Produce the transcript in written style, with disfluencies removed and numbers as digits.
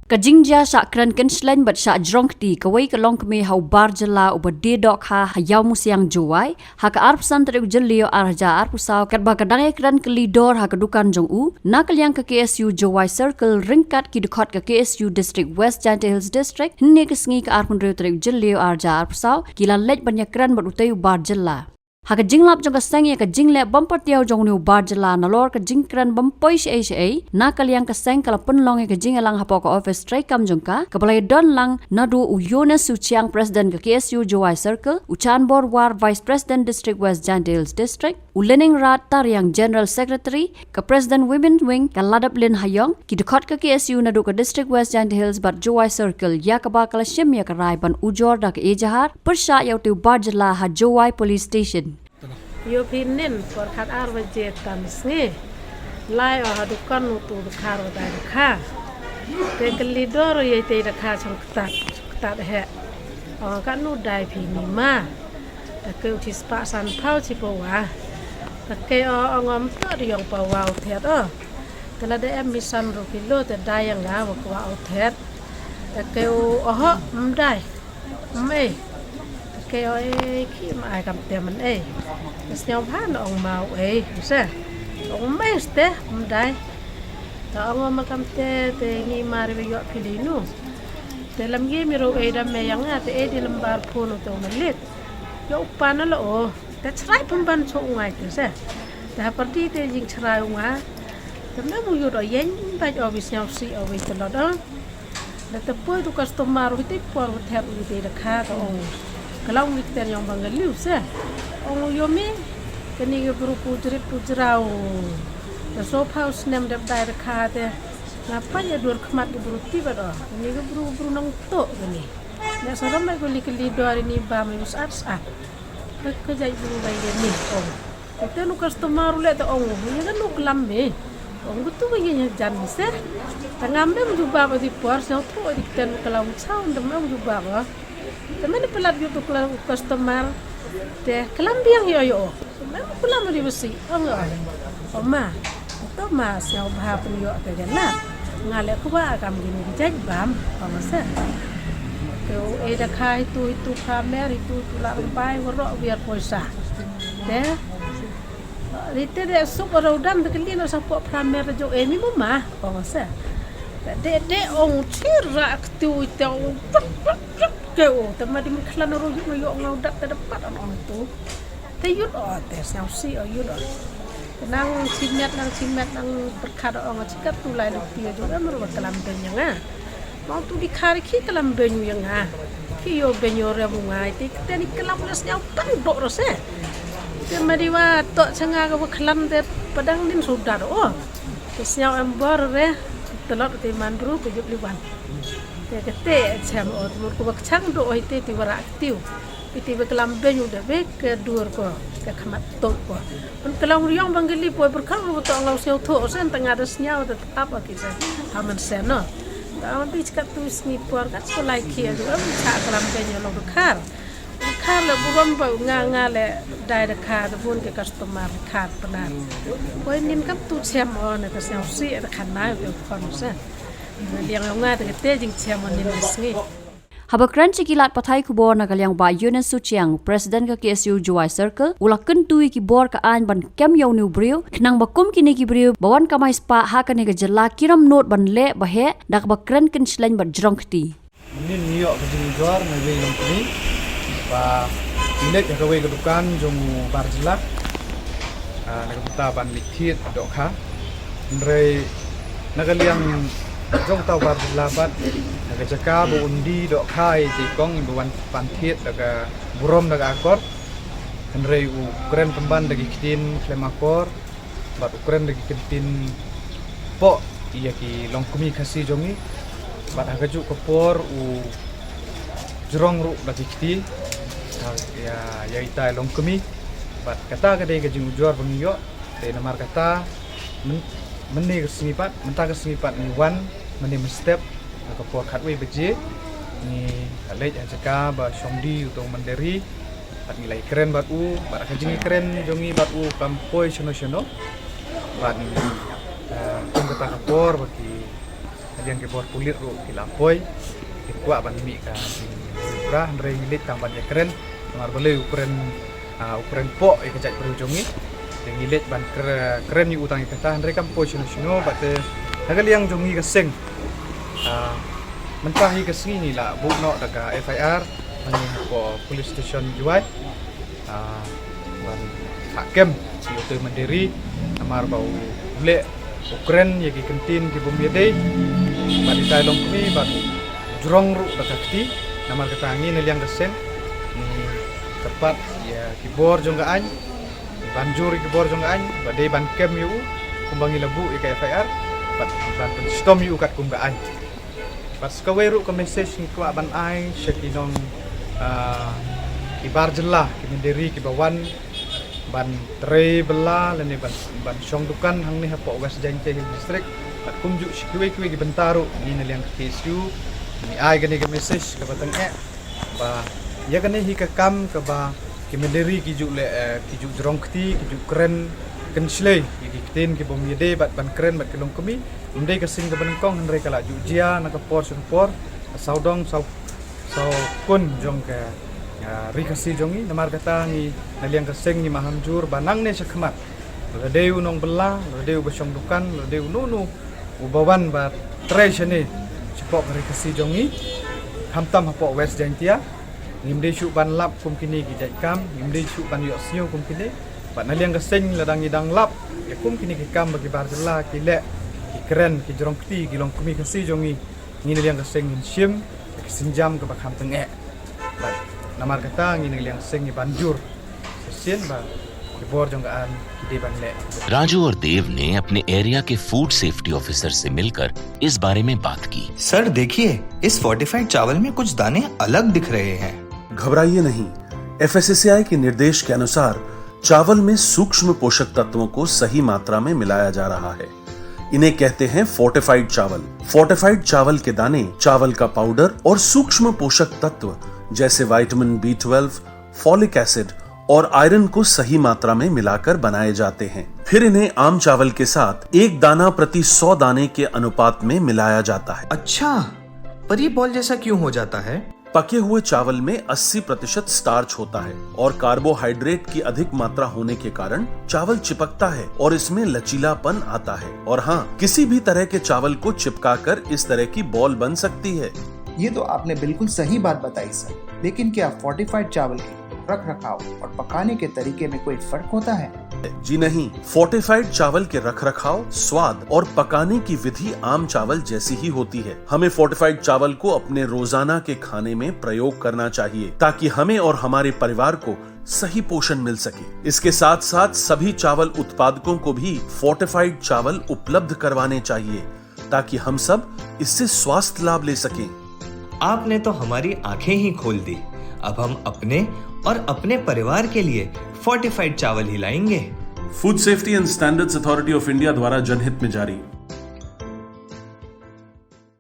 Kajingja sak kran kenslen bat sak jrongti kawai kalong kami hau barjala uba dedok ha hayau musiang juai ha ka arpsan tere jelio arja arpusau kat ba kadang kran kelidor ha kedukan jong u na kaliang ke KSU Juai Circle ringkat ki dekot ke KSU District West Giant Hills District hne kesngi ka arpun tere jelio arja arpusau kila lej banyak kran bat utai barjala Haka jinglap jong kaseng ya ka jingle bumper tiaw jong ni barjala nalor ka jingkran bumpoi sha na kaliang kaseng kala penlong ya ka jingalang hapo ka office tray kam jong ka balai don lang nadu uyona suchiang president ka KSU Juai Circle uchan bor war vice president district West Giant Hills District ulening rat tariang general secretary ka president women wing ka ladap lin hayong ki dekot ka KSU nadu ka district West Giant Hills bat Juai Circle ya ka ba kala shim ya ka rai ban ujor da ka ejahar persha yaw tu barjala ha Juai police station Yo pinin for kat arwa jetan sni lai o hadukan utu karo da kha te kelidoro ye te da kha chong ktat he o kan nu dai pini ma ta ke uti spa san phau chi po wa ta ke o ngom to riong pa wa thet o tela de em misan ro kilo te dai yang ga wa thet ta ke o ho dai me cái ơi khi mà ai cầm tiền mình ấy cái nhau phát là ông màu ấy sao ông mấy thế ông đây ông mà cầm tiền thì nghĩ mà bây giờ phi đi nu thì làm gì mà rồi ấy đam mê yang à thì đi làm bar phone rồi mình lết yo pan nó ồ cái trái pemban chỗ ngoài thế sao thì seperti thì jing cerai ngoài thì nó muốn vô rồi yên bây giờ bị nhau si ở bên đó đó là tập bơi tu customer rồi tiếp qua một thẹp như thế là khá rồi kalau kita yang bangaliu se ong yomi kini ke berupu jerit pujrau the soap house nem dap dai rakha te ngapa ya dur khmat ke beruti bado ini ke buru nang to gini ya saram mai ko likli do ini ba mai usat sat ke jai buru bai ni ong kita nu customer le to ong ya kan nu klam me ong butu bai jan se tangam dem juba ba di por so to di ten kalau sound dem juba ba teman pelat gitu kalau customer deh kelambiang yo memang pulang dari besi oma itu mas yang bahas yo tadi lah ngalek kuba akam gini dijaj bam masa tuh ada kai itu kamer itu tulang pai werok biar poisa deh itu deh sup orang dekelin sapok kamer jo emi mama masa deh ong cirak tu itu kau, tapi di mana orang yo ngau dak terdepat orang itu, teyut te siang si yut nang simet nang berkat orang cikat tu lain dia juga merubah kelam benyu ngah, mau tu di kari ki kelam benyu yang ngah, ki yo benyu rebungai, kita ni kelam las nyau tandok rose, tapi di mana tok cengar kau kelam te padang din sudah siang embor telok te mandru kujuk liwan. Te kete cham o mur ko bak chang do oi te wara aktiu iti be kelam benyu de be ke dur ko ke khamat to ko pun kelam riong bangeli po berkang ro to ngau seu tho sen tengah resnya de apa kita hamen sen no ta on ti kat tu sni por kat so lai kia do cha kelam benyu lo khar le burom ba nga le dai de kha de bun ke customer khat panan ko nin kap tu cham o ne ka seu si de khan na be kon sen liang nga de te jing chairman ni sngi Habakran cikilat pathai kubor na kalyang ba Yunan Suchiang president ka KSU Juai Circle ula kentui ki bor ka an ban kem yaw nu brio knang bakum kini ki brio bawan kamai spa ha ka ne ka jala kiram not ban le ba he dak bakran ken shlain ba jrongti nin niyo ka jing jor na we long kini ba inek ka we ka dukan jong barjla na ka ta ban likit dok ha ndrei na kalyang trong tàu bạc labat, naga jaka bu undi dok kai di kong buan pantit naga burom naga akor, henrei u keren pemban dagi kitin klemakor, bat ukren dagi kitin po iya ki longkumi kasih jongi, bat hagaju kopor u jerong ru dagi kiti, ya ita longkumi, bat kata kadai gajing ujuar bengiyo, de namar kata meni kesengipat, mentah kesengipat ni wan, meni step, kapor katwe beje, ni alej ajaka ba shomdi utong mandiri, bat nilai keren bat bat kajing keren jongi bat kampoi shono, bat kum kata kapor bagi yang ke bor pulit ru kilapoi kuat ban mi ka brah ndre ngilit tamban ya keren mar boleh ukuran po ke cak berujungi yang ngilit ban keren yu utang kata ndre kam posino bate hagal yang jongi ka seng mentah hi ka singi la bu no daga FIR mani ko police station juai ban hakem siyote mandiri amar bau le ukren yagi kentin di bumi dei badi tailong kami bat jurong ru bakakti namar ketangi neliang kesen tepat ya kibor jonggaan banjur kibor jonggaan badai ban kem yu kumbangi lebu ika FIR bat ban stom yu kat kumgaan pas kaweru ke message ni kwa ban ai syakinong kibar jelah kimendiri kibawan ban tre bela lene ban syong dukan hang ni hapo gas jangce distrik bat kumju sikwe gi bentaru ni neliang kesu ni ai gani ke message ke batang ba ya gani hi ka kam ke ba kimendiri kiju jerong kti kiju keren kenslei gi kten ki bom yede bat ban keren bat kelong kemi umdei ke sing ke benengkong hang kala jujia na ke por saudong sau kun jong ke rikasi jongi namar kata ni naliang keseng ni mahamjur banang ne sekmat ladeu nong bela ladeu basong dukan ladeu nunu ubawan ba treasure sepok rikasi jongi hamtam hapo west jantia ngimde syu ban lap kum kini ki jaikam ngimde syu ban yo sio kum kini ba naliang keseng ladang idang lap ya kum kini ki kam bagi barjela ki le ki keren ki jorong kti ki long kumi kasi jongi ni naliang keseng sim ki sinjam ke bakam tenge ba namar kata ngi ngliang seng ni banjur sesien ba kibor jonggaan kide banle Raju और देव ने अपने एरिया के food safety officer से मिलकर इस बारे में बात की। सर देखिए, इस फोर्टिफाइड चावल में कुछ दाने अलग दिख रहे हैं। घबराइए नहीं, FSSAI के निर्देश के अनुसार चावल में सूक्ष्म पोषक तत्वों को सही मात्रा में मिलाया जा रहा है। इन्हें कहते हैं फोर्टिफाइड चावल। फोर्टिफाइड चावल के दाने चावल का पाउडर और सूक्ष्म पोषक तत्व जैसे विटामिन B12, फॉलिक एसिड और आयरन को सही मात्रा में मिलाकर बनाए जाते हैं। फिर इन्हें आम चावल के साथ 1 दाना प्रति 100 दाने के अनुपात में मिलाया जाता है। अच्छा, पर ये बॉल जैसा क्यों हो जाता है? पके हुए चावल में 80% स्टार्च होता है और कार्बोहाइड्रेट की अधिक मात्रा होने के कारण चावल चिपकता है और इसमें लचीलापन आता है। और हाँ, किसी भी तरह के चावल को चिपकाकर इस तरह की बॉल बन सकती है। ये तो आपने बिल्कुल सही बात बताई सर, लेकिन क्या फोर्टिफाइड चावल के रख रखाव और पकाने के तरीके में कोई फर्क होता है? जी नहीं, फोर्टिफाइड चावल के रख रखाव, स्वाद और पकाने की विधि आम चावल जैसी ही होती है। हमें फोर्टिफाइड चावल को अपने रोजाना के खाने में प्रयोग करना चाहिए ताकि हमें और हमारे परिवार को सही पोषण मिल सके। इसके साथ साथ सभी चावल उत्पादकों को भी फोर्टिफाइड चावल उपलब्ध करवाने चाहिए ताकि हम सब इससे स्वास्थ्य लाभ ले सकें। आपने तो हमारी आंखें ही खोल दी। अब हम अपने और अपने परिवार के लिए फोर्टिफाइड चावल ही लाएंगे। Food safety and standards authority of India द्वारा जनहित में जारी।